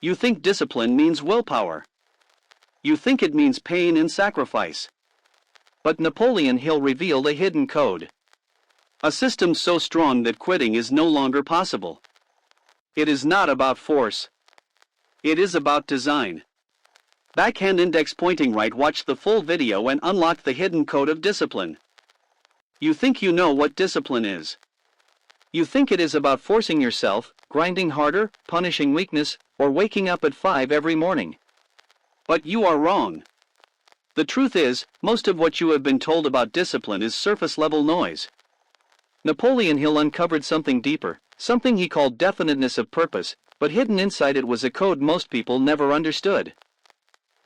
You think discipline means willpower. You think it means pain and sacrifice. But Napoleon Hill revealed a hidden code. A system so strong that quitting is no longer possible. It is not about force. It is about design. Backhand index pointing right. Watch the full video and unlock the hidden code of discipline. You think you know what discipline is. You think it is about forcing yourself, grinding harder, punishing weakness, or waking up at 5 every morning. But you are wrong. The truth is, most of what you have been told about discipline is surface-level noise. Napoleon Hill uncovered something deeper, something he called definiteness of purpose, but hidden inside it was a code most people never understood.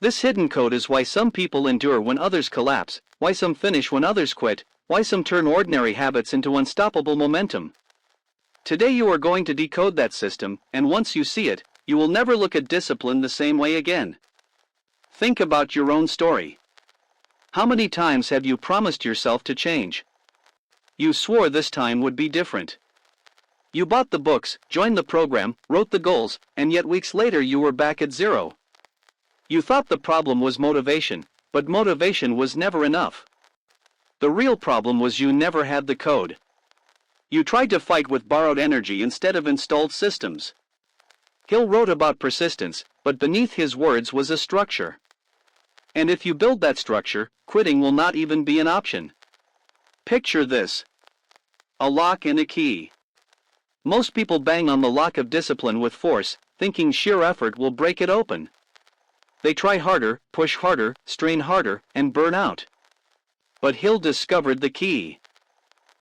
This hidden code is why some people endure when others collapse, why some finish when others quit, why some turn ordinary habits into unstoppable momentum. Today you are going to decode that system, and once you see it, you will never look at discipline the same way again. Think about your own story. How many times have you promised yourself to change? You swore this time would be different. You bought the books, joined the program, wrote the goals, and yet weeks later you were back at zero. You thought the problem was motivation, but motivation was never enough. The real problem was you never had the code. You tried to fight with borrowed energy instead of installed systems. Hill wrote about persistence, but beneath his words was a structure. And if you build that structure, quitting will not even be an option. Picture this: a lock and a key. Most people bang on the lock of discipline with force, thinking sheer effort will break it open. They try harder, push harder, strain harder, and burn out. But Hill discovered the key.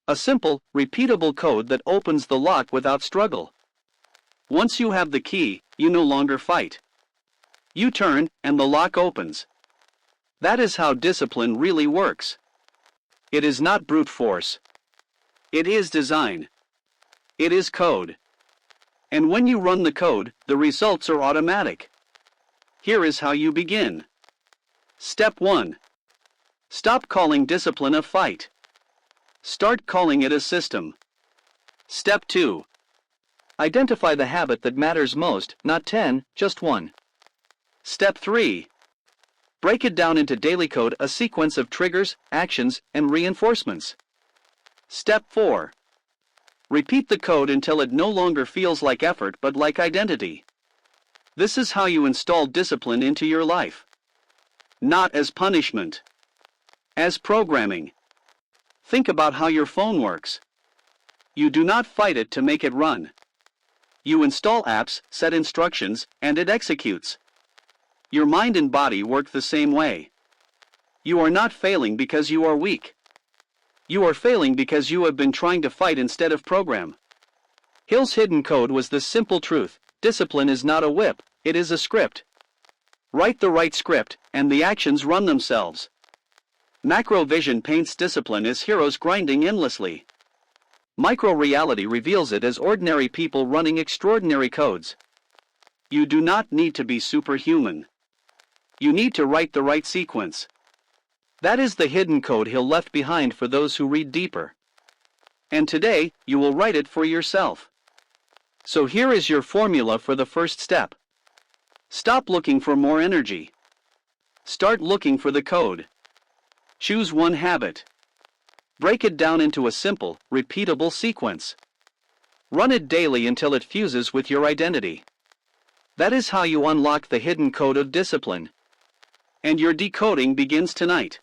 A simple, repeatable code that opens the lock without struggle. Once you have the key, you no longer fight. You turn, and the lock opens. That is how discipline really works. It is not brute force. It is design. It is code. And when you run the code, the results are automatic. Here is how you begin. Step 1. Stop calling discipline a fight. Start calling it a system. Step 2. Identify the habit that matters most, not 10, just 1. Step 3. Break it down into daily code, a sequence of triggers, actions, and reinforcements. Step 4. Repeat the code until it no longer feels like effort but like identity. This is how you install discipline into your life. Not as punishment. As programming. Think about how your phone works. You do not fight it to make it run. You install apps, set instructions, and it executes. Your mind and body work the same way. You are not failing because you are weak. You are failing because you have been trying to fight instead of program. Hill's hidden code was this simple truth: discipline is not a whip, it is a script. Write the right script, and the actions run themselves. Macro vision paints discipline as heroes grinding endlessly. Micro reality reveals it as ordinary people running extraordinary codes. You do not need to be superhuman. You need to write the right sequence. That is the hidden code Hill left behind for those who read deeper. And today, you will write it for yourself. So here is your formula for the first step. Stop looking for more energy. Start looking for the code. Choose one habit. Break it down into a simple, repeatable sequence. Run it daily until it fuses with your identity. That is how you unlock the hidden code of discipline. And your decoding begins tonight.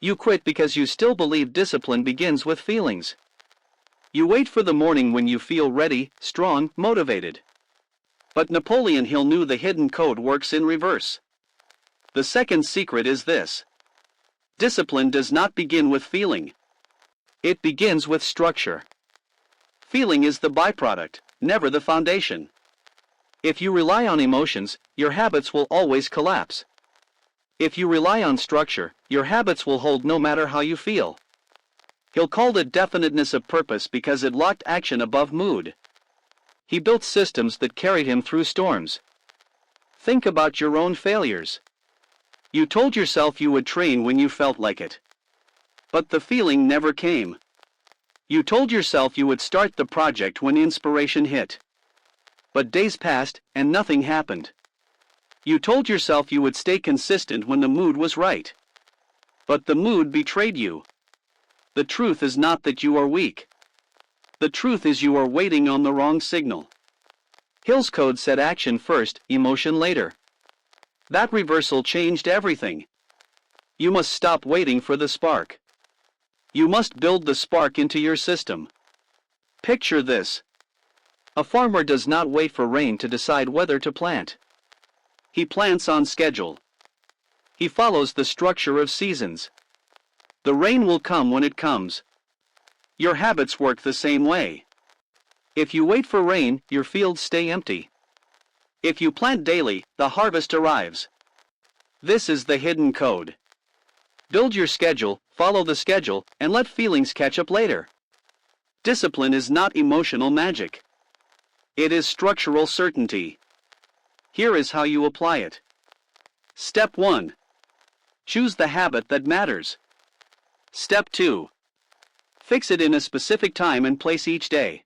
You quit because you still believe discipline begins with feelings. You wait for the morning when you feel ready, strong, motivated. But Napoleon Hill knew the hidden code works in reverse. The second secret is this: discipline does not begin with feeling. It begins with structure. Feeling is the byproduct, never the foundation. If you rely on emotions, your habits will always collapse. If you rely on structure, your habits will hold no matter how you feel. Hill called it definiteness of purpose because it locked action above mood. He built systems that carried him through storms. Think about your own failures. You told yourself you would train when you felt like it. But the feeling never came. You told yourself you would start the project when inspiration hit. But days passed, and nothing happened. You told yourself you would stay consistent when the mood was right. But the mood betrayed you. The truth is not that you are weak. The truth is you are waiting on the wrong signal. Hill's code said action first, emotion later. That reversal changed everything. You must stop waiting for the spark. You must build the spark into your system. Picture this. A farmer does not wait for rain to decide whether to plant. He plants on schedule. He follows the structure of seasons. The rain will come when it comes. Your habits work the same way. If you wait for rain, your fields stay empty. If you plant daily, the harvest arrives. This is the hidden code. Build your schedule, follow the schedule, and let feelings catch up later. Discipline is not emotional magic. It is structural certainty. Here is how you apply it. Step 1. Choose the habit that matters. Step 2. Fix it in a specific time and place each day.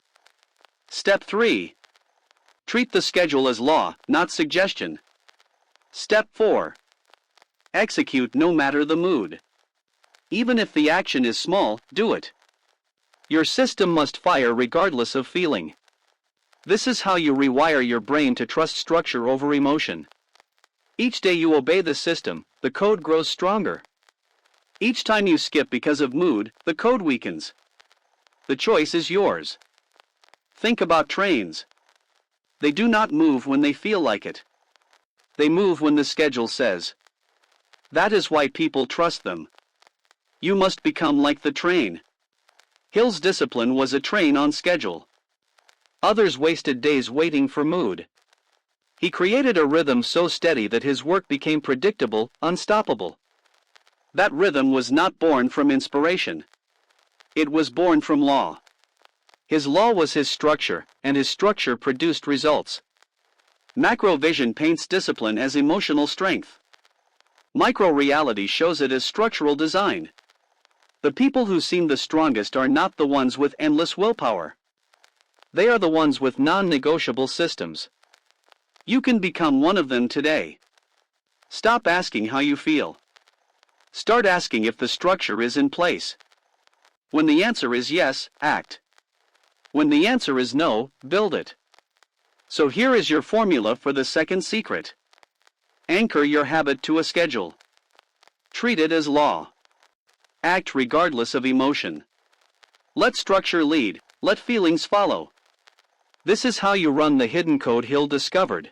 Step 3. Treat the schedule as law, not suggestion. Step 4. Execute no matter the mood. Even if the action is small, do it. Your system must fire regardless of feeling. This is how you rewire your brain to trust structure over emotion. Each day you obey the system, the code grows stronger. Each time you skip because of mood, the code weakens. The choice is yours. Think about trains. They do not move when they feel like it. They move when the schedule says. That is why people trust them. You must become like the train. Hill's discipline was a train on schedule. Others wasted days waiting for mood. He created a rhythm so steady that his work became predictable, unstoppable. That rhythm was not born from inspiration. It was born from law. His law was his structure, and his structure produced results. Macro vision paints discipline as emotional strength. Micro reality shows it as structural design. The people who seem the strongest are not the ones with endless willpower. They are the ones with non-negotiable systems. You can become one of them today. Stop asking how you feel. Start asking if the structure is in place. When the answer is yes, act. When the answer is no, build it. So here is your formula for the second secret. Anchor your habit to a schedule. Treat it as law. Act regardless of emotion. Let structure lead, let feelings follow. This is how you run the hidden code Hill discovered.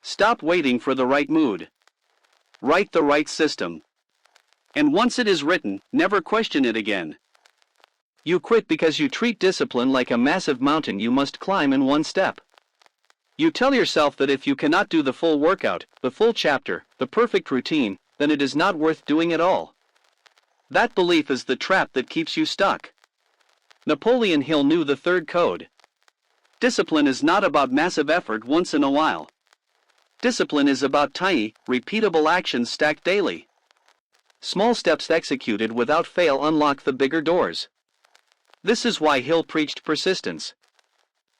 Stop waiting for the right mood. Write the right system. And once it is written, never question it again. You quit because you treat discipline like a massive mountain you must climb in one step. You tell yourself that if you cannot do the full workout, the full chapter, the perfect routine, then it is not worth doing at all. That belief is the trap that keeps you stuck. Napoleon Hill knew the third code. Discipline is not about massive effort once in a while. Discipline is about tiny, repeatable actions stacked daily. Small steps executed without fail unlock the bigger doors. This is why Hill preached persistence.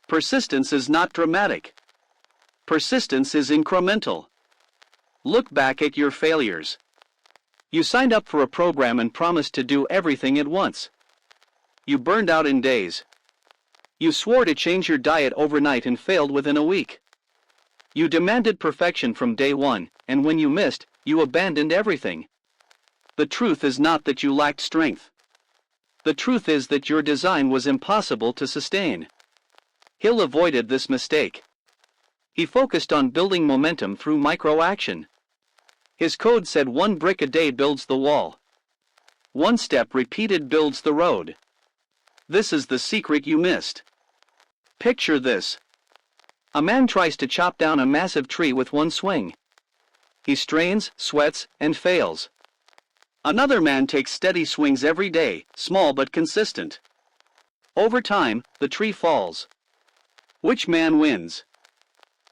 Persistence is not dramatic. Persistence is incremental. Look back at your failures. You signed up for a program and promised to do everything at once. You burned out in days. You swore to change your diet overnight and failed within a week. You demanded perfection from day one, and when you missed, you abandoned everything. The truth is not that you lacked strength. The truth is that your design was impossible to sustain. Hill avoided this mistake. He focused on building momentum through micro-action. His code said 1 brick a day builds the wall. 1 step repeated builds the road. This is the secret you missed. Picture this. A man tries to chop down a massive tree with one swing. He strains, sweats, and fails. Another man takes steady swings every day, small but consistent. Over time, the tree falls. Which man wins?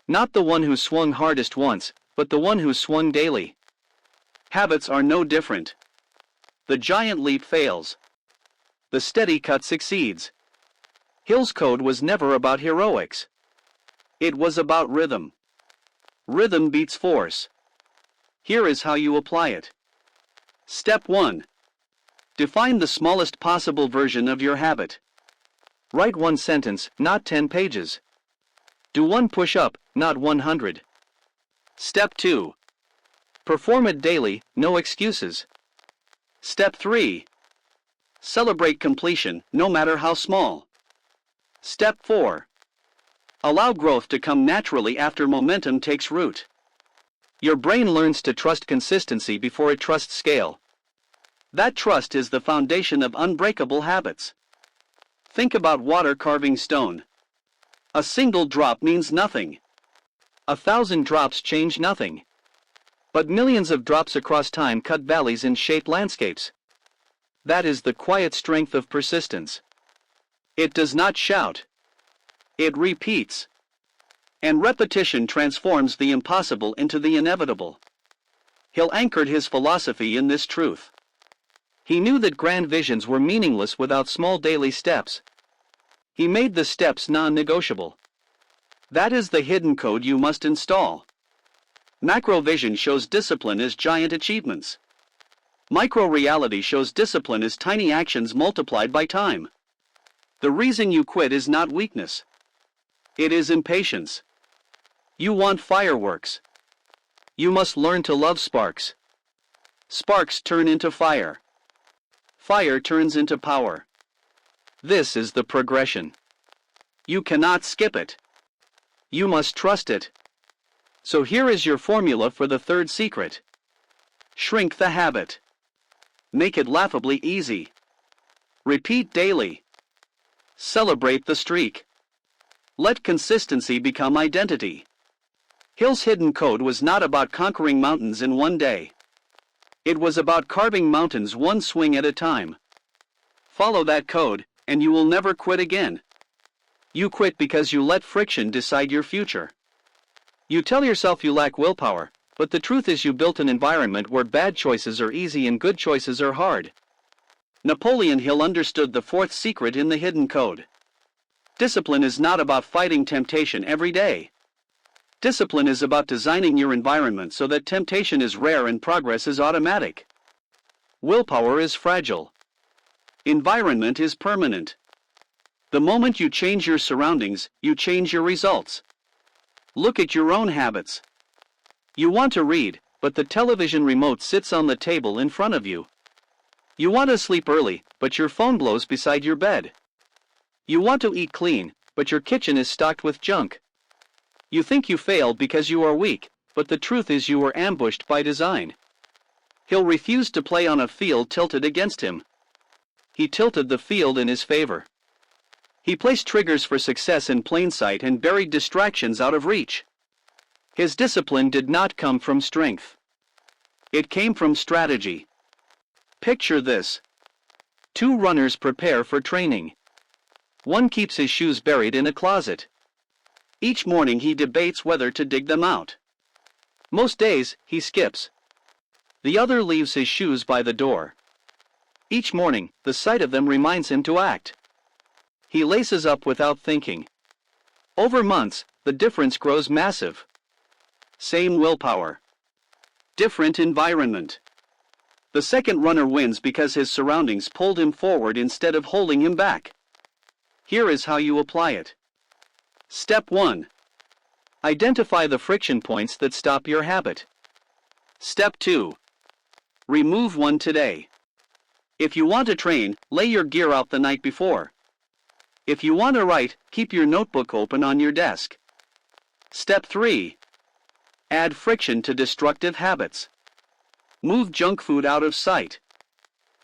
Not the one who swung hardest once, but the one who swung daily. Habits are no different. The giant leap fails. The steady cut succeeds. Hill's code was never about heroics. It was about rhythm. Rhythm beats force. Here is how you apply it. Step 1. Define the smallest possible version of your habit. Write one sentence, not 10 pages. Do one push-up, not 100. Step 2. Perform it daily, no excuses. Step 3. Celebrate completion, no matter how small. Step 4. Allow growth to come naturally after momentum takes root. Your brain learns to trust consistency before it trusts scale. That trust is the foundation of unbreakable habits. Think about water carving stone. A single drop means nothing. 1,000 drops change nothing. But millions of drops across time cut valleys and shape landscapes. That is the quiet strength of persistence. It does not shout. It repeats. And repetition transforms the impossible into the inevitable. Hill anchored his philosophy in this truth. He knew that grand visions were meaningless without small daily steps. He made the steps non-negotiable. That is the hidden code you must install. Macro vision shows discipline as giant achievements. Micro reality shows discipline as tiny actions multiplied by time. The reason you quit is not weakness. It is impatience. You want fireworks. You must learn to love sparks. Sparks turn into fire. Fire turns into power. This is the progression. You cannot skip it. You must trust it. So here is your formula for the third secret. Shrink the habit. Make it laughably easy. Repeat daily. Celebrate the streak. Let consistency become identity. Hill's hidden code was not about conquering mountains in one day. It was about carving mountains one swing at a time. Follow that code, and you will never quit again. You quit because you let friction decide your future. You tell yourself you lack willpower, but the truth is you built an environment where bad choices are easy and good choices are hard. Napoleon Hill understood the fourth secret in the hidden code. Discipline is not about fighting temptation every day. Discipline is about designing your environment so that temptation is rare and progress is automatic. Willpower is fragile. Environment is permanent. The moment you change your surroundings, you change your results. Look at your own habits. You want to read, but the television remote sits on the table in front of you. You want to sleep early, but your phone blows beside your bed. You want to eat clean, but your kitchen is stocked with junk. You think you failed because you are weak, but the truth is you were ambushed by design. Hill refused to play on a field tilted against him. He tilted the field in his favor. He placed triggers for success in plain sight and buried distractions out of reach. His discipline did not come from strength. It came from strategy. Picture this. Two runners prepare for training. One keeps his shoes buried in a closet. Each morning he debates whether to dig them out. Most days, he skips. The other leaves his shoes by the door. Each morning, the sight of them reminds him to act. He laces up without thinking. Over months, the difference grows massive. Same willpower. Different environment. The second runner wins because his surroundings pulled him forward instead of holding him back. Here is how you apply it. Step 1. Identify the friction points that stop your habit. Step 2. Remove one today. If you want to train, lay your gear out the night before. If you want to write, keep your notebook open on your desk. Step 3. Add friction to destructive habits. Move junk food out of sight.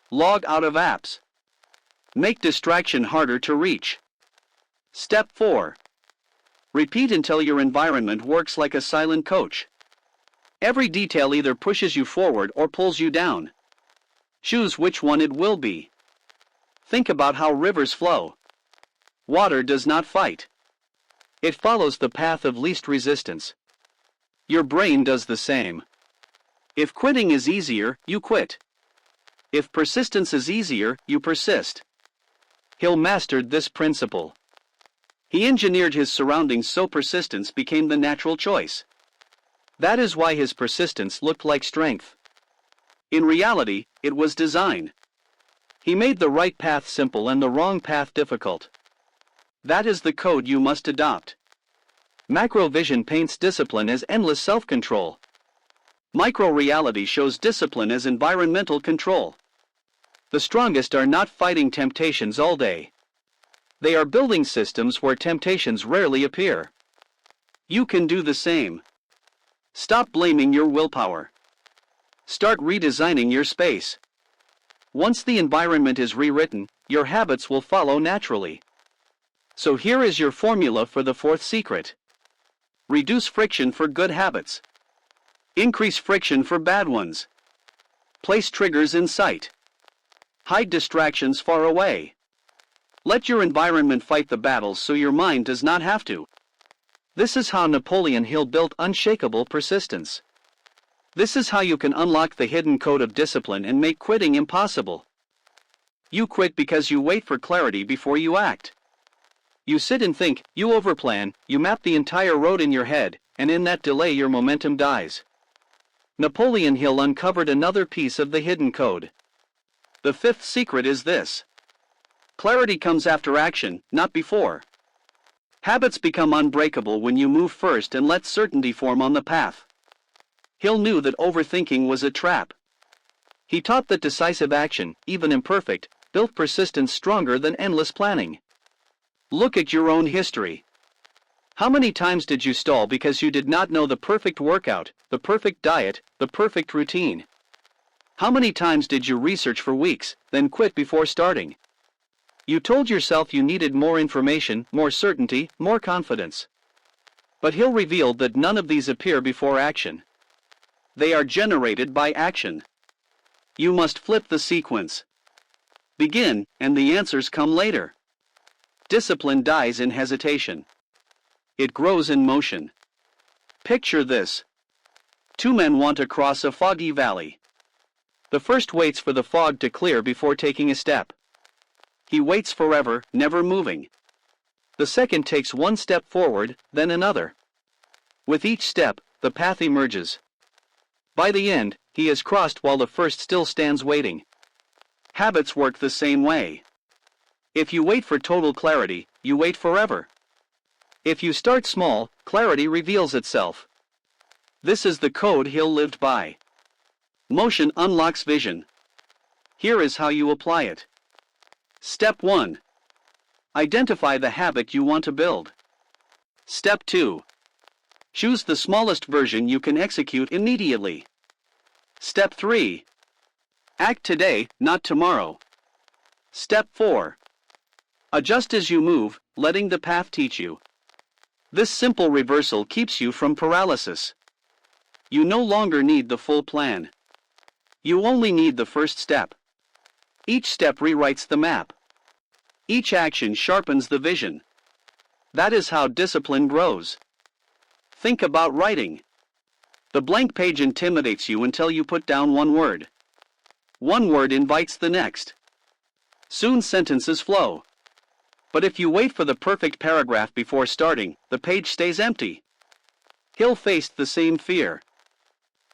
Log out of apps. Make distraction harder to reach. Step 4. Repeat until your environment works like a silent coach. Every detail either pushes you forward or pulls you down. Choose which one it will be. Think about how rivers flow. Water does not fight. It follows the path of least resistance. Your brain does the same. If quitting is easier, you quit. If persistence is easier, you persist. Hill mastered this principle. He engineered his surroundings so persistence became the natural choice. That is why his persistence looked like strength. In reality, it was design. He made the right path simple and the wrong path difficult. That is the code you must adopt. Macro vision paints discipline as endless self-control. Micro reality shows discipline as environmental control. The strongest are not fighting temptations all day. They are building systems where temptations rarely appear. You can do the same. Stop blaming your willpower. Start redesigning your space. Once the environment is rewritten, your habits will follow naturally. So here is your formula for the fourth secret. Reduce friction for good habits. Increase friction for bad ones. Place triggers in sight. Hide distractions far away. Let your environment fight the battles so your mind does not have to. This is how Napoleon Hill built unshakable persistence. This is how you can unlock the hidden code of discipline and make quitting impossible. You quit because you wait for clarity before you act. You sit and think, you overplan, you map the entire road in your head, and in that delay your momentum dies. Napoleon Hill uncovered another piece of the hidden code. The fifth secret is this. Clarity comes after action, not before. Habits become unbreakable when you move first and let certainty form on the path. Hill knew that overthinking was a trap. He taught that decisive action, even imperfect, built persistence stronger than endless planning. Look at your own history. How many times did you stall because you did not know the perfect workout, the perfect diet, the perfect routine? How many times did you research for weeks, then quit before starting? You told yourself you needed more information, more certainty, more confidence. But Hill revealed that none of these appear before action. They are generated by action. You must flip the sequence. Begin, and the answers come later. Discipline dies in hesitation. It grows in motion. Picture this. Two men want to cross a foggy valley. The first waits for the fog to clear before taking a step. He waits forever, never moving. The second takes one step forward, then another. With each step, the path emerges. By the end, he has crossed while the first still stands waiting. Habits work the same way. If you wait for total clarity, you wait forever. If you start small, clarity reveals itself. This is the code Hill lived by. Motion unlocks vision. Here is how you apply it. Step 1. Identify the habit you want to build. Step 2. Choose the smallest version you can execute immediately. Step 3. Act today, not tomorrow. Step 4. Adjust as you move, letting the path teach you. This simple reversal keeps you from paralysis. You no longer need the full plan. You only need the first step. Each step rewrites the map. Each action sharpens the vision. That is how discipline grows. Think about writing. The blank page intimidates you until you put down one word. One word invites the next. Soon sentences flow. But if you wait for the perfect paragraph before starting, the page stays empty. Hill faced the same fear.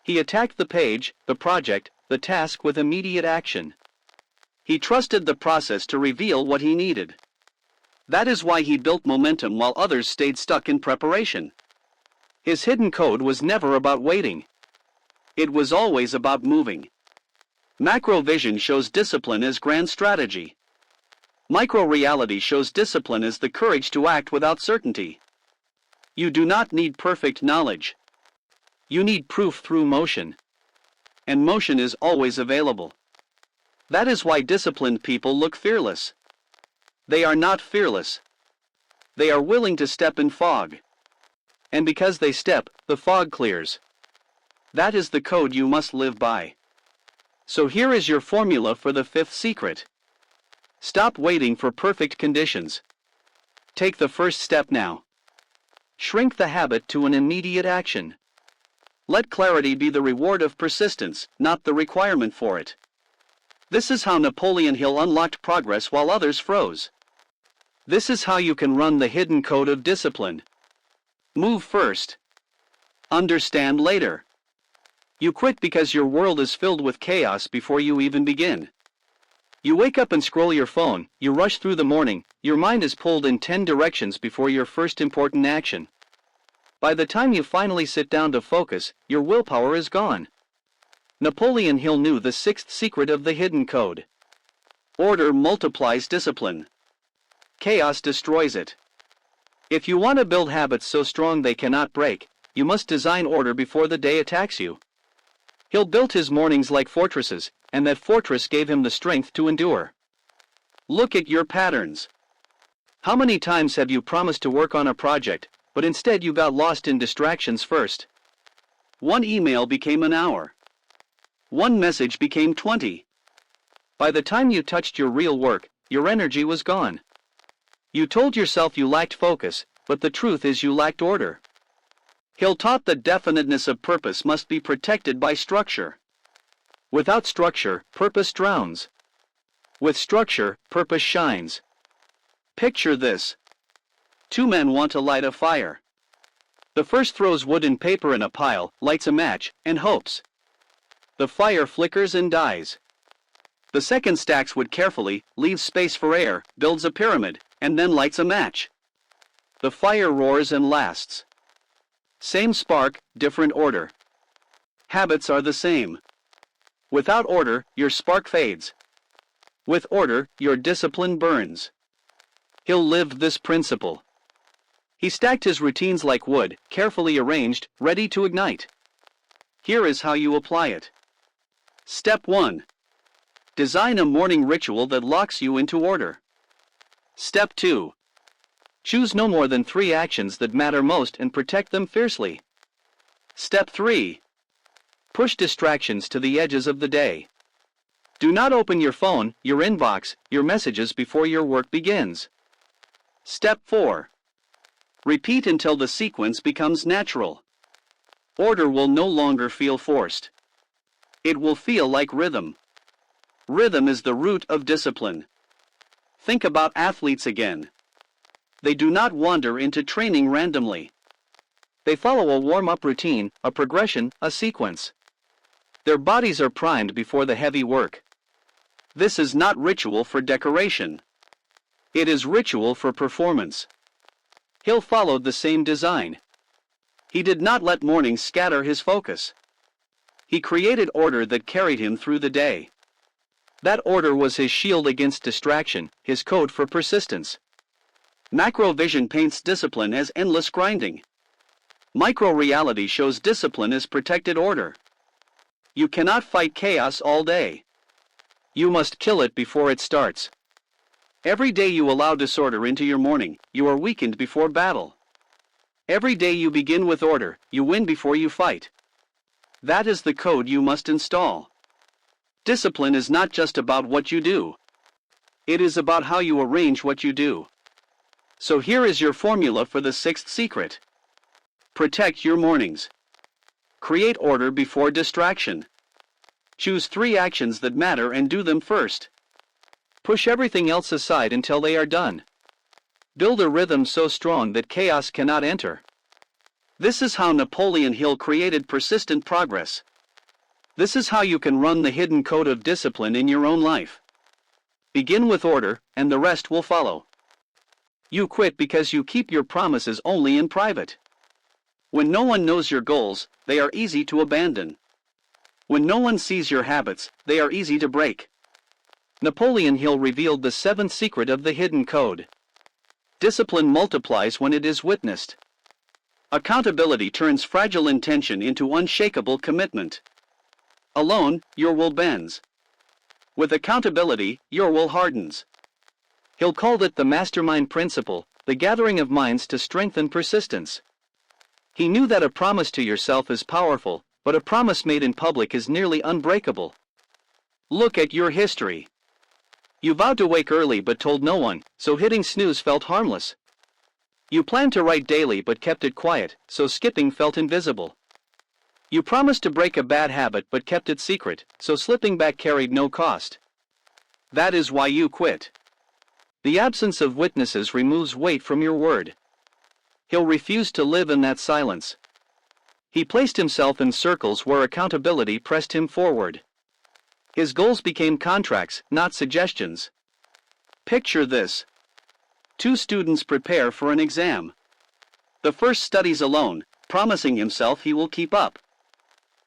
He attacked the page, the project, the task with immediate action. He trusted the process to reveal what he needed. That is why he built momentum while others stayed stuck in preparation. His hidden code was never about waiting. It was always about moving. Macro vision shows discipline as grand strategy. Micro reality shows discipline as the courage to act without certainty. You do not need perfect knowledge. You need proof through motion. And motion is always available. That is why disciplined people look fearless. They are not fearless. They are willing to step in fog. And because they step, the fog clears. That is the code you must live by. So here is your formula for the fifth secret. Stop waiting for perfect conditions. Take the first step now. Shrink the habit to an immediate action. Let clarity be the reward of persistence, not the requirement for it. This is how Napoleon Hill unlocked progress while others froze. This is how you can run the hidden code of discipline. Move first. Understand later. You quit because your world is filled with chaos before you even begin. You wake up and scroll your phone, you rush through the morning, your mind is pulled in 10 directions before your first important action. By the time you finally sit down to focus, your willpower is gone. Napoleon Hill knew the sixth secret of the hidden code. Order multiplies discipline. Chaos destroys it. If you want to build habits so strong they cannot break, you must design order before the day attacks you. Hill built his mornings like fortresses, and that fortress gave him the strength to endure. Look at your patterns. How many times have you promised to work on a project, but instead you got lost in distractions first? One email became an hour. One message became 20. By the time you touched your real work, your energy was gone. You told yourself you lacked focus, but the truth is you lacked order. Hill taught that definiteness of purpose must be protected by structure. Without structure, purpose drowns. With structure, purpose shines. Picture this. Two men want to light a fire. The first throws wood and paper in a pile, lights a match, and hopes. The fire flickers and dies. The second stacks wood carefully, leaves space for air, builds a pyramid, and then lights a match. The fire roars and lasts. Same spark, different order. Habits are the same. Without order, your spark fades. With order, your discipline burns. Hill lived this principle. He stacked his routines like wood, carefully arranged, ready to ignite. Here is how you apply it. Step 1. Design a morning ritual that locks you into order. Step 2. Choose no more than 3 actions that matter most and protect them fiercely. Step 3. Push distractions to the edges of the day. Do not open your phone, your inbox, your messages before your work begins. Step 4. Repeat until the sequence becomes natural. Order will no longer feel forced. It will feel like rhythm. Rhythm is the root of discipline. Think about athletes again. They do not wander into training randomly. They follow a warm-up routine, a progression, a sequence. Their bodies are primed before the heavy work. This is not ritual for decoration. It is ritual for performance. Hill followed the same design. He did not let mornings scatter his focus. He created order that carried him through the day. That order was his shield against distraction, his code for persistence. Macro vision paints discipline as endless grinding. Micro reality shows discipline as protected order. You cannot fight chaos all day. You must kill it before it starts. Every day you allow disorder into your morning, you are weakened before battle. Every day you begin with order, you win before you fight. That is the code you must install. Discipline is not just about what you do. It is about how you arrange what you do. So here is your formula for the sixth secret. Protect your mornings. Create order before distraction. Choose 3 actions that matter and do them first. Push everything else aside until they are done. Build a rhythm so strong that chaos cannot enter. This is how Napoleon Hill created persistent progress. This is how you can run the hidden code of discipline in your own life. Begin with order, and the rest will follow. You quit because you keep your promises only in private. When no one knows your goals, they are easy to abandon. When no one sees your habits, they are easy to break. Napoleon Hill revealed the 7th secret of the hidden code. Discipline multiplies when it is witnessed. Accountability turns fragile intention into unshakable commitment. Alone, your will bends. With accountability, your will hardens. Hill called it the mastermind principle, the gathering of minds to strengthen persistence. He knew that a promise to yourself is powerful, but a promise made in public is nearly unbreakable. Look at your history. You vowed to wake early but told no one, so hitting snooze felt harmless. You planned to write daily but kept it quiet, so skipping felt invisible. You promised to break a bad habit but kept it secret, so slipping back carried no cost. That is why you quit. The absence of witnesses removes weight from your word. Hill refused to live in that silence. He placed himself in circles where accountability pressed him forward. His goals became contracts, not suggestions. Picture this. Two students prepare for an exam. The first studies alone, promising himself he will keep up.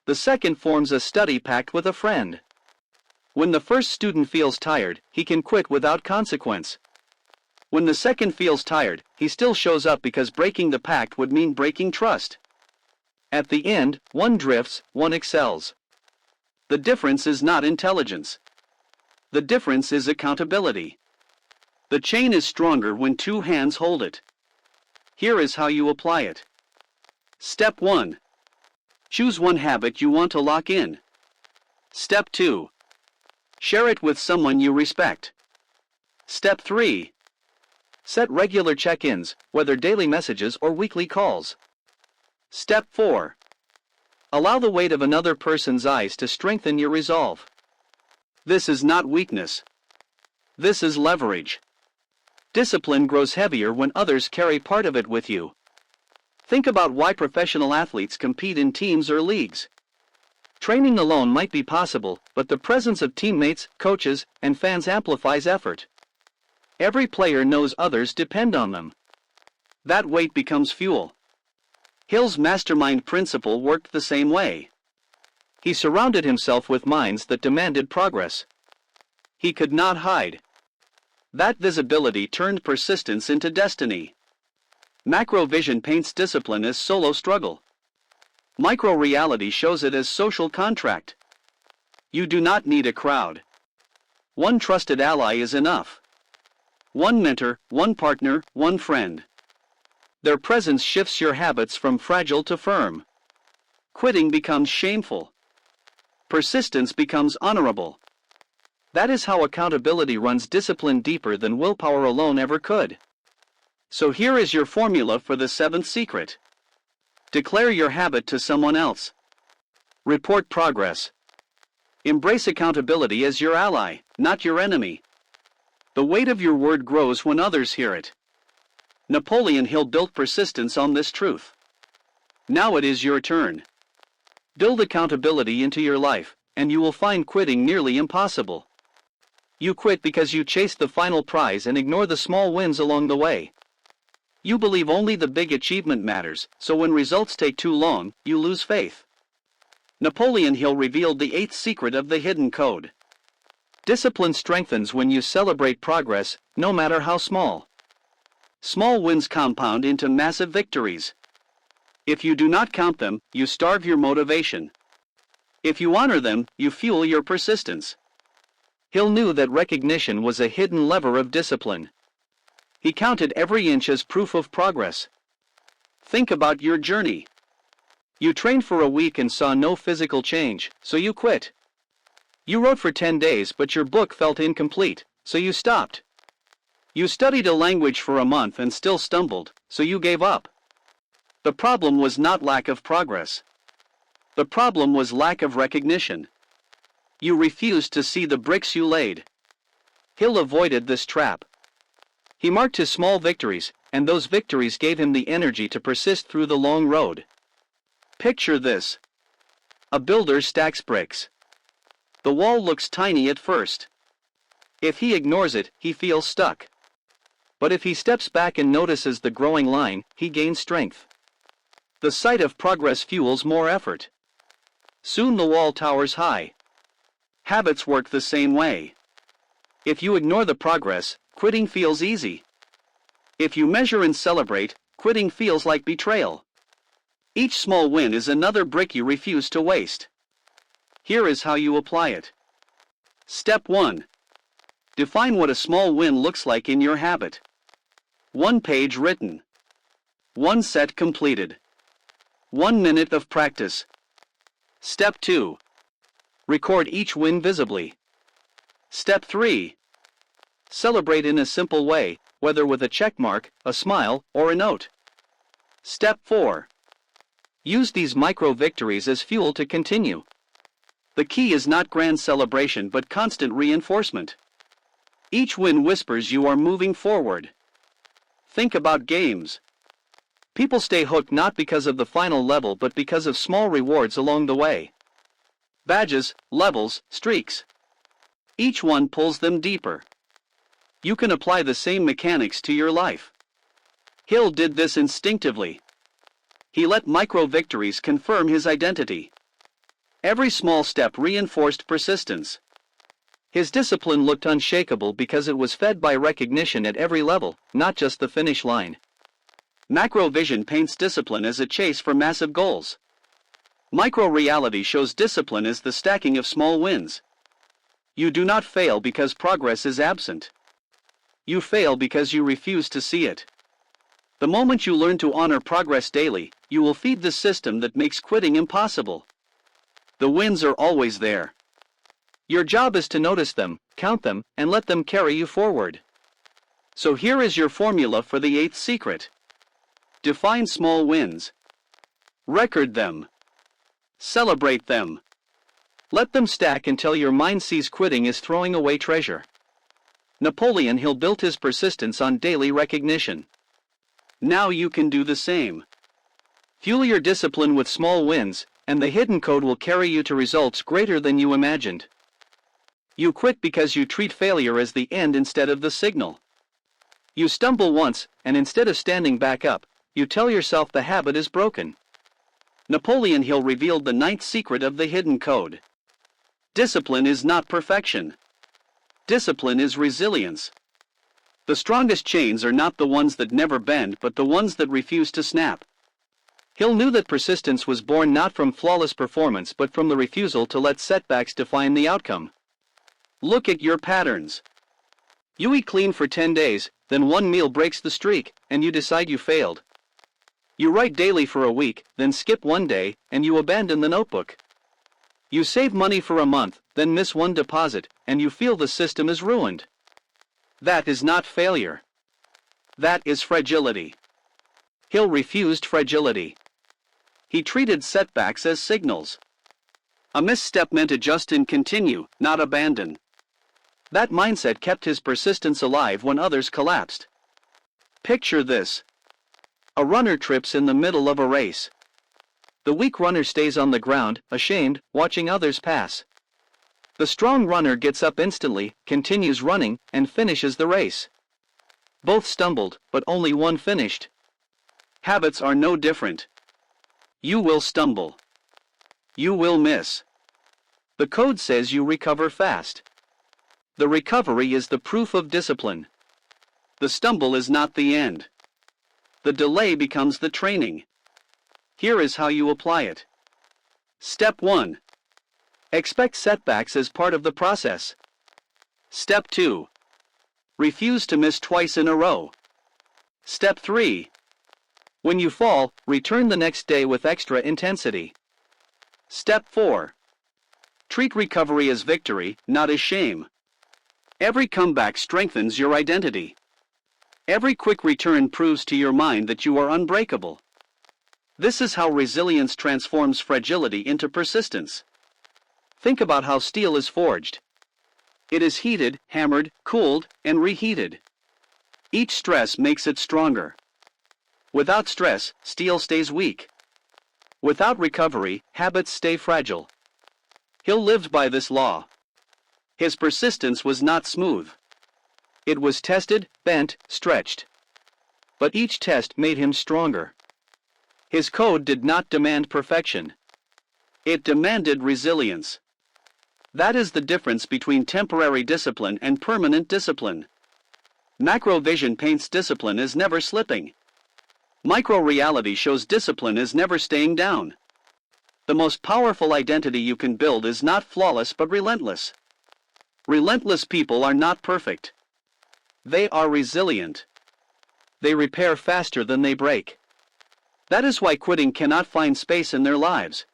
The second forms a study pact with a friend. When the first student feels tired, he can quit without consequence. When the second feels tired, he still shows up because breaking the pact would mean breaking trust. At the end, one drifts, one excels. The difference is not intelligence. The difference is accountability. The chain is stronger when two hands hold it. Here is how you apply it. Step 1. Choose one habit you want to lock in. Step 2. Share it with someone you respect. Step 3. Set regular check-ins, whether daily messages or weekly calls. Step 4. Allow the weight of another person's eyes to strengthen your resolve. This is not weakness. This is leverage. Discipline grows heavier when others carry part of it with you. Think about why professional athletes compete in teams or leagues. Training alone might be possible, but the presence of teammates, coaches, and fans amplifies effort. Every player knows others depend on them. That weight becomes fuel. Hill's mastermind principle worked the same way. He surrounded himself with minds that demanded progress. He could not hide. That visibility turned persistence into destiny. Macro vision paints discipline as solo struggle. Micro reality shows it as social contract. You do not need a crowd. One trusted ally is enough. One mentor, one partner, one friend. Their presence shifts your habits from fragile to firm. Quitting becomes shameful. Persistence becomes honorable. That is how accountability runs discipline deeper than willpower alone ever could. So here is your formula for the 7th secret. Declare your habit to someone else. Report progress. Embrace accountability as your ally, not your enemy. The weight of your word grows when others hear it. Napoleon Hill built persistence on this truth. Now it is your turn. Build accountability into your life, and you will find quitting nearly impossible. You quit because you chase the final prize and ignore the small wins along the way. You believe only the big achievement matters, so when results take too long, you lose faith. Napoleon Hill revealed the 8th secret of the hidden code. Discipline strengthens when you celebrate progress, no matter how small. Small wins compound into massive victories. If you do not count them, you starve your motivation. If you honor them, you fuel your persistence. Hill knew that recognition was a hidden lever of discipline. He counted every inch as proof of progress. Think about your journey. You trained for a week and saw no physical change, so you quit. You wrote for 10 days but your book felt incomplete, so you stopped. You studied a language for a month and still stumbled, so you gave up. The problem was not lack of progress. The problem was lack of recognition. You refused to see the bricks you laid. Hill avoided this trap. He marked his small victories, and those victories gave him the energy to persist through the long road. Picture this. A builder stacks bricks. The wall looks tiny at first. If he ignores it, he feels stuck. But if he steps back and notices the growing line, he gains strength. The sight of progress fuels more effort. Soon the wall towers high. Habits work the same way. If you ignore the progress, quitting feels easy. If you measure and celebrate, quitting feels like betrayal. Each small win is another brick you refuse to waste. Here is how you apply it. Step 1. Define what a small win looks like in your habit. 1 page written. 1 set completed. 1 minute of practice. Step 2. Record each win visibly. Step 3. Celebrate in a simple way, whether with a check mark, a smile, or a note. Step 4. Use these micro victories as fuel to continue. The key is not grand celebration but constant reinforcement. Each win whispers you are moving forward. Think about games. People stay hooked not because of the final level but because of small rewards along the way. Badges, levels, streaks. Each one pulls them deeper. You can apply the same mechanics to your life. Hill did this instinctively. He let micro-victories confirm his identity. Every small step reinforced persistence. His discipline looked unshakable because it was fed by recognition at every level, not just the finish line. Macro vision paints discipline as a chase for massive goals. Micro reality shows discipline as the stacking of small wins. You do not fail because progress is absent. You fail because you refuse to see it. The moment you learn to honor progress daily, you will feed the system that makes quitting impossible. The wins are always there. Your job is to notice them, count them, and let them carry you forward. So here is your formula for the 8th secret. Define small wins. Record them. Celebrate them. Let them stack until your mind sees quitting as throwing away treasure. Napoleon Hill built his persistence on daily recognition. Now you can do the same. Fuel your discipline with small wins, and the hidden code will carry you to results greater than you imagined. You quit because you treat failure as the end instead of the signal. You stumble once, and instead of standing back up, you tell yourself the habit is broken. Napoleon Hill revealed the 9th secret of the hidden code. Discipline is not perfection. Discipline is resilience. The strongest chains are not the ones that never bend but the ones that refuse to snap. Hill knew that persistence was born not from flawless performance but from the refusal to let setbacks define the outcome. Look at your patterns. You eat clean for 10 days, then one meal breaks the streak, and you decide you failed. You write daily for a week, then skip one day, and you abandon the notebook. You save money for a month, then miss one deposit, and you feel the system is ruined. That is not failure. That is fragility. Hill refused fragility. He treated setbacks as signals. A misstep meant adjust and continue, not abandon. That mindset kept his persistence alive when others collapsed. Picture this. A runner trips in the middle of a race. The weak runner stays on the ground, ashamed, watching others pass. The strong runner gets up instantly, continues running, and finishes the race. Both stumbled, but only one finished. Habits are no different. You will stumble. You will miss. The code says you recover fast. The recovery is the proof of discipline. The stumble is not the end. The delay becomes the training. Here is how you apply it. Step 1. Expect setbacks as part of the process. Step 2. Refuse to miss twice in a row. Step 3. When you fall, return the next day with extra intensity. Step 4. Treat recovery as victory, not as shame. Every comeback strengthens your identity. Every quick return proves to your mind that you are unbreakable. This is how resilience transforms fragility into persistence. Think about how steel is forged. It is heated, hammered, cooled, and reheated. Each stress makes it stronger. Without stress, steel stays weak. Without recovery, habits stay fragile. Hill lived by this law. His persistence was not smooth. It was tested, bent, stretched. But each test made him stronger. His code did not demand perfection. It demanded resilience. That is the difference between temporary discipline and permanent discipline. Macro vision paints discipline as never slipping. Micro reality shows discipline as never staying down. The most powerful identity you can build is not flawless but relentless. Relentless people are not perfect. They are resilient. They repair faster than they break. That is why quitting cannot find space in their lives.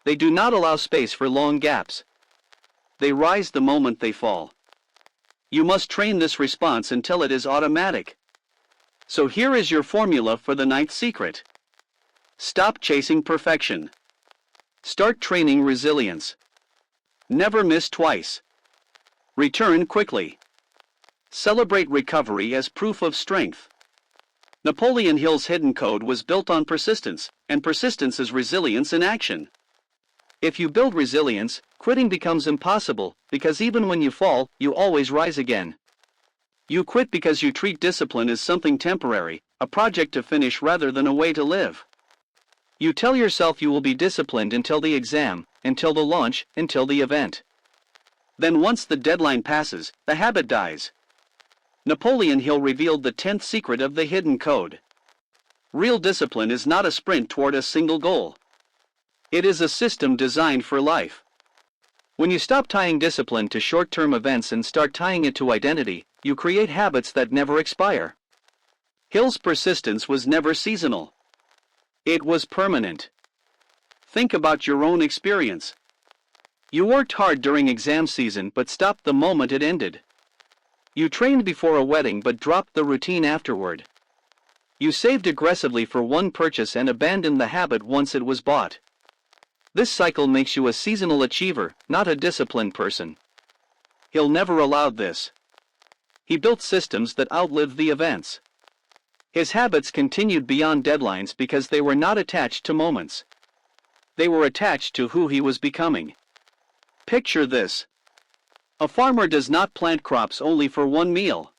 They do not allow space for long gaps. They rise the moment they fall. You must train this response until it is automatic. So here is your formula for the 9th secret. Stop chasing perfection. Start training resilience. Never miss twice. Return quickly. Celebrate recovery as proof of strength. Napoleon Hill's hidden code was built on persistence, and persistence is resilience in action. If you build resilience, quitting becomes impossible, because even when you fall, you always rise again. You quit because you treat discipline as something temporary, a project to finish rather than a way to live. You tell yourself you will be disciplined until the exam, until the launch, until the event. Then once the deadline passes, the habit dies. Napoleon Hill revealed the 10th secret of the hidden code. Real discipline is not a sprint toward a single goal. It is a system designed for life. When you stop tying discipline to short-term events and start tying it to identity, you create habits that never expire. Hill's persistence was never seasonal. It was permanent. Think about your own experience. You worked hard during exam season but stopped the moment it ended. You trained before a wedding but dropped the routine afterward. You saved aggressively for one purchase and abandoned the habit once it was bought. This cycle makes you a seasonal achiever, not a disciplined person. Hill never allowed this. He built systems that outlived the events. His habits continued beyond deadlines because they were not attached to moments. They were attached to who he was becoming. Picture this. A farmer does not plant crops only for one meal.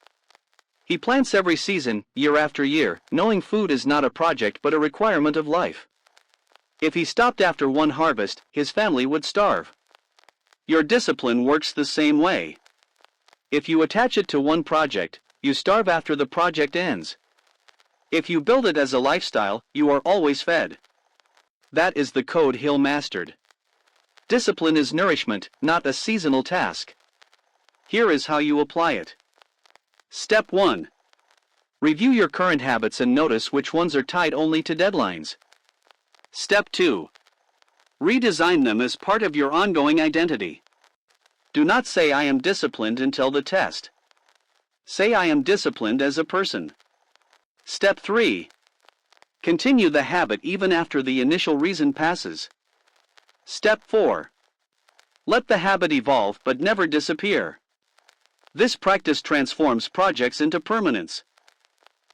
He plants every season, year after year, knowing food is not a project but a requirement of life. If he stopped after one harvest, his family would starve. Your discipline works the same way. If you attach it to one project, you starve after the project ends. If you build it as a lifestyle, you are always fed. That is the code Hill mastered. Discipline is nourishment, not a seasonal task. Here is how you apply it. Step 1. Review your current habits and notice which ones are tied only to deadlines. Step 2. Redesign them as part of your ongoing identity. Do not say I am disciplined until the test. Say I am disciplined as a person. Step 3. Continue the habit even after the initial reason passes. Step 4. Let the habit evolve but never disappear. This practice transforms projects into permanence.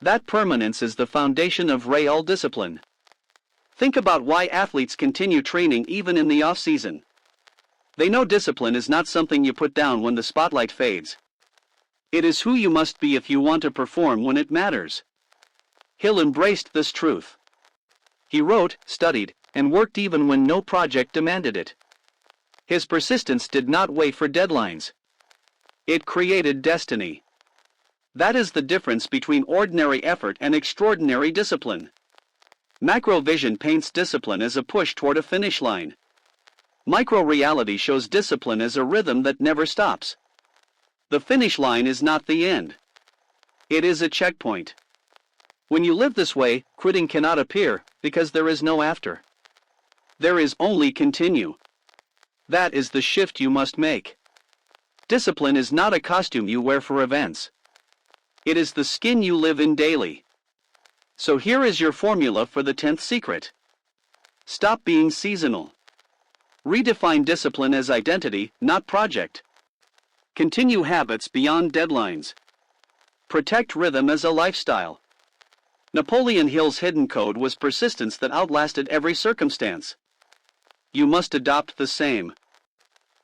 That permanence is the foundation of real discipline. Think about why athletes continue training even in the off-season. They know discipline is not something you put down when the spotlight fades. It is who you must be if you want to perform when it matters. Hill embraced this truth. He wrote, studied, and worked even when no project demanded it. His persistence did not wait for deadlines. It created destiny. That is the difference between ordinary effort and extraordinary discipline. Macro vision paints discipline as a push toward a finish line. Micro reality shows discipline as a rhythm that never stops. The finish line is not the end. It is a checkpoint. When you live this way, quitting cannot appear, because there is no after. There is only continue. That is the shift you must make. Discipline is not a costume you wear for events. It is the skin you live in daily. So here is your formula for the 10th secret. Stop being seasonal. Redefine discipline as identity, not project. Continue habits beyond deadlines. Protect rhythm as a lifestyle. Napoleon Hill's hidden code was persistence that outlasted every circumstance. You must adopt the same.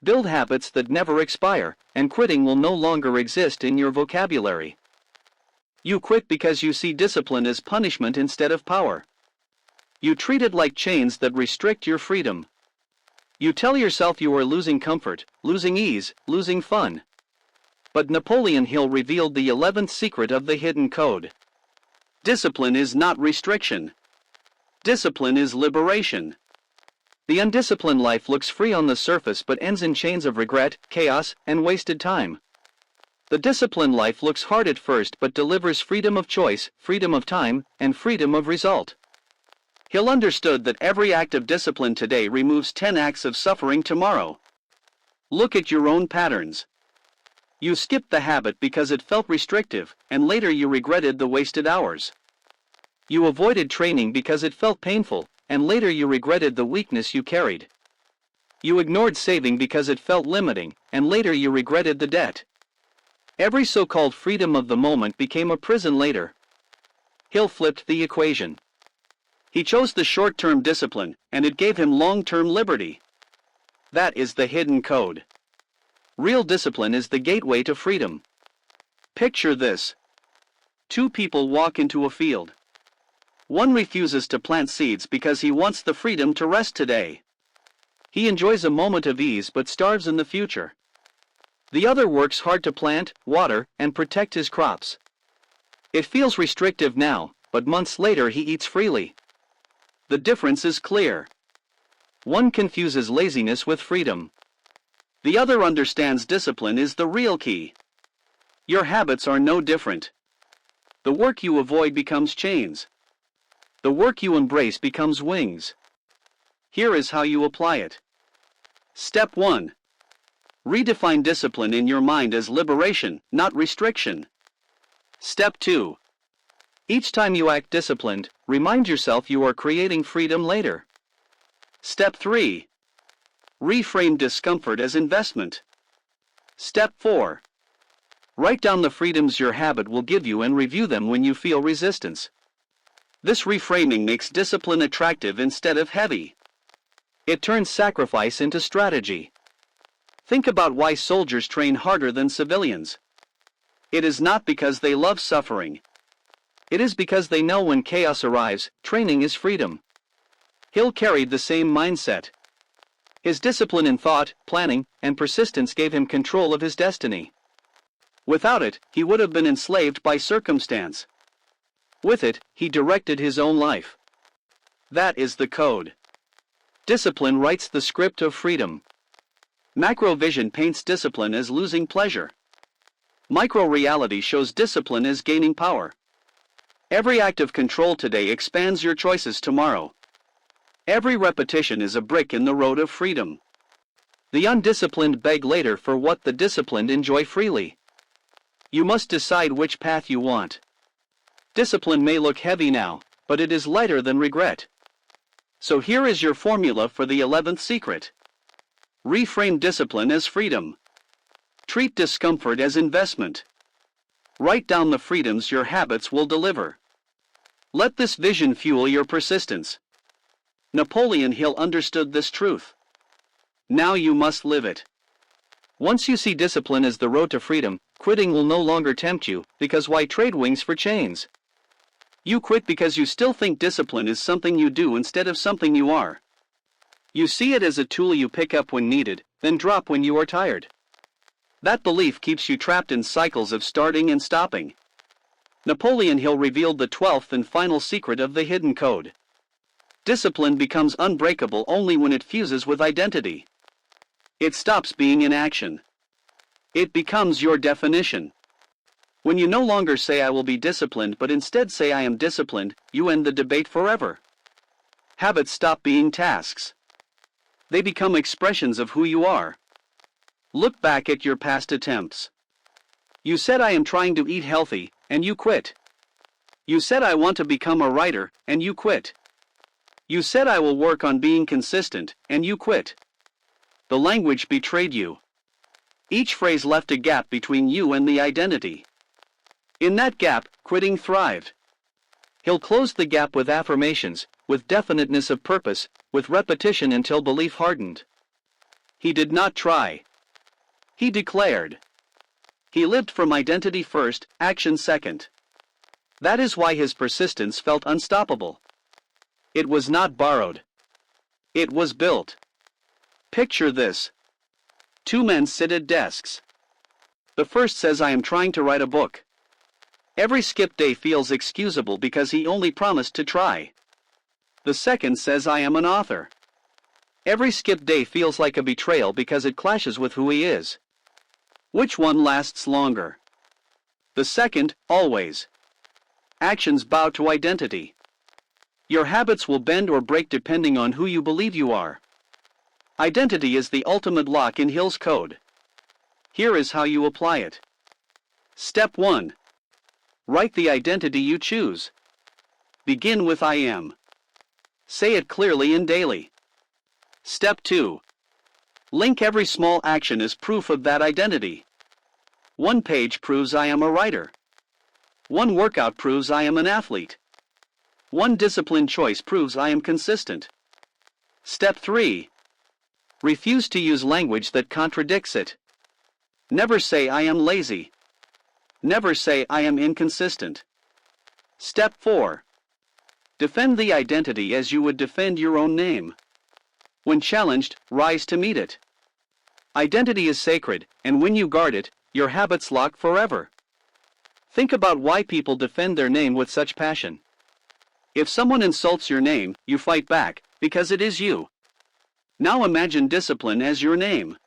Build habits that never expire, and quitting will no longer exist in your vocabulary. You quit because you see discipline as punishment instead of power. You treat it like chains that restrict your freedom. You tell yourself you are losing comfort, losing ease, losing fun. But Napoleon Hill revealed the 11th secret of the hidden code. Discipline is not restriction. Discipline is liberation. The undisciplined life looks free on the surface but ends in chains of regret, chaos, and wasted time. The disciplined life looks hard at first but delivers freedom of choice, freedom of time, and freedom of result. Hill understood that every act of discipline today removes 10 acts of suffering tomorrow. Look at your own patterns. You skipped the habit because it felt restrictive, and later you regretted the wasted hours. You avoided training because it felt painful, and later you regretted the weakness you carried. You ignored saving because it felt limiting, and later you regretted the debt. Every so-called freedom of the moment became a prison later. Hill flipped the equation. He chose the short-term discipline, and it gave him long-term liberty. That is the hidden code. Real discipline is the gateway to freedom. Picture this. Two people walk into a field. One refuses to plant seeds because he wants the freedom to rest today. He enjoys a moment of ease but starves in the future. The other works hard to plant, water, and protect his crops. It feels restrictive now, but months later he eats freely. The difference is clear. One confuses laziness with freedom. The other understands discipline is the real key. Your habits are no different. The work you avoid becomes chains. The work you embrace becomes wings. Here is how you apply it. Step 1. Redefine discipline in your mind as liberation, not restriction. Step 2. Each time you act disciplined, remind yourself you are creating freedom later. Step 3. Reframe discomfort as investment. Step 4. Write down the freedoms your habit will give you and review them when you feel resistance. This reframing makes discipline attractive instead of heavy. It turns sacrifice into strategy. Think about why soldiers train harder than civilians. It is not because they love suffering. It is because they know when chaos arrives, training is freedom. Hill carried the same mindset. His discipline in thought, planning, and persistence gave him control of his destiny. Without it, he would have been enslaved by circumstance. With it, he directed his own life. That is the code. Discipline writes the script of freedom. Macro vision paints discipline as losing pleasure. Micro reality shows discipline as gaining power. Every act of control today expands your choices tomorrow. Every repetition is a brick in the road of freedom. The undisciplined beg later for what the disciplined enjoy freely. You must decide which path you want. Discipline may look heavy now, but it is lighter than regret. So here is your formula for the 11th secret. Reframe discipline as freedom. Treat discomfort as investment. Write down the freedoms your habits will deliver. Let this vision fuel your persistence. Napoleon Hill understood this truth. Now you must live it. Once you see discipline as the road to freedom, quitting will no longer tempt you, because why trade wings for chains? You quit because you still think discipline is something you do instead of something you are. You see it as a tool you pick up when needed, then drop when you are tired. That belief keeps you trapped in cycles of starting and stopping. Napoleon Hill revealed the 12th and final secret of the hidden code. Discipline becomes unbreakable only when it fuses with identity. It stops being inaction. It becomes your definition. When you no longer say I will be disciplined but instead say I am disciplined, you end the debate forever. Habits stop being tasks. They become expressions of who you are. Look back at your past attempts. You said I am trying to eat healthy, and you quit. You said I want to become a writer, and you quit. You said I will work on being consistent, and you quit. The language betrayed you. Each phrase left a gap between you and the identity. In that gap, quitting thrived. Hill closed the gap with affirmations, with definiteness of purpose, with repetition until belief hardened. He did not try. He declared. He lived from identity first, action second. That is why his persistence felt unstoppable. It was not borrowed. It was built. Picture this. Two men sit at desks. The first says I am trying to write a book. Every skipped day feels excusable because he only promised to try. The second says I am an author. Every skipped day feels like a betrayal because it clashes with who he is. Which one lasts longer? The second, always. Actions bow to identity. Your habits will bend or break depending on who you believe you are. Identity is the ultimate lock in Hill's code. Here is how you apply it. Step 1. Write the identity you choose. Begin with I am. Say it clearly and daily. Step 2. Link every small action as proof of that identity. One page proves I am a writer. One workout proves I am an athlete. One discipline choice proves I am consistent. Step 3. Refuse to use language that contradicts it. Never say I am lazy. Never say I am inconsistent. Step 4. Defend the identity as you would defend your own name. When challenged, rise to meet it. Identity is sacred, and when you guard it, your habits lock forever. Think about why people defend their name with such passion. If someone insults your name, you fight back, because it is you. Now imagine discipline as your name.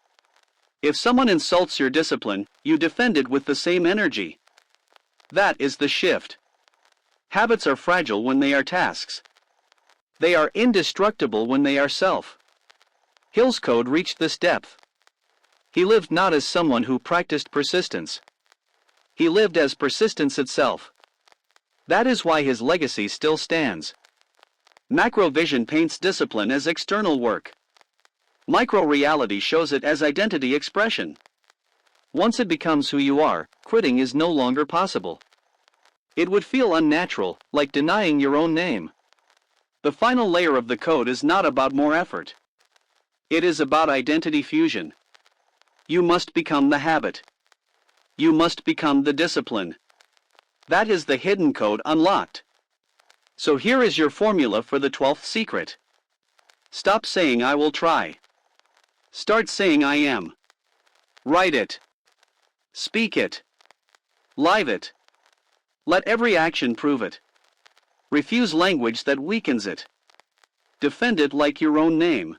If someone insults your discipline, you defend it with the same energy. That is the shift. Habits are fragile when they are tasks. They are indestructible when they are self. Hill's code reached this depth. He lived not as someone who practiced persistence. He lived as persistence itself. That is why his legacy still stands. Macro vision paints discipline as external work. Micro reality shows it as identity expression. Once it becomes who you are, quitting is no longer possible. It would feel unnatural, like denying your own name. The final layer of the code is not about more effort. It is about identity fusion. You must become the habit. You must become the discipline. That is the hidden code unlocked. So here is your formula for the 12th secret. Stop saying I will try. Start saying I am. Write it. Speak it. Live it. Let every action prove it. Refuse language that weakens it. Defend it like your own name.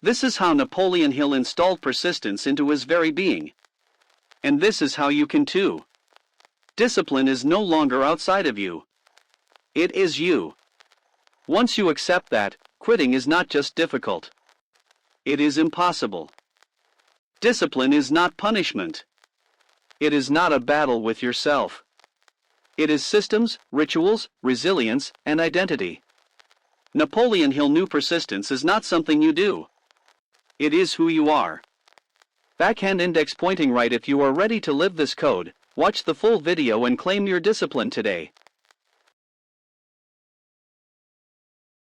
This is how Napoleon Hill installed persistence into his very being. And this is how you can too. Discipline is no longer outside of you. It is you. Once you accept that, quitting is not just difficult. It is impossible. Discipline is not punishment. It is not a battle with yourself. It is systems, rituals, resilience, and identity. Napoleon Hill knew persistence is not something you do. It is who you are. Backhand index pointing right. If you are ready to live this code, watch the full video and claim your discipline today.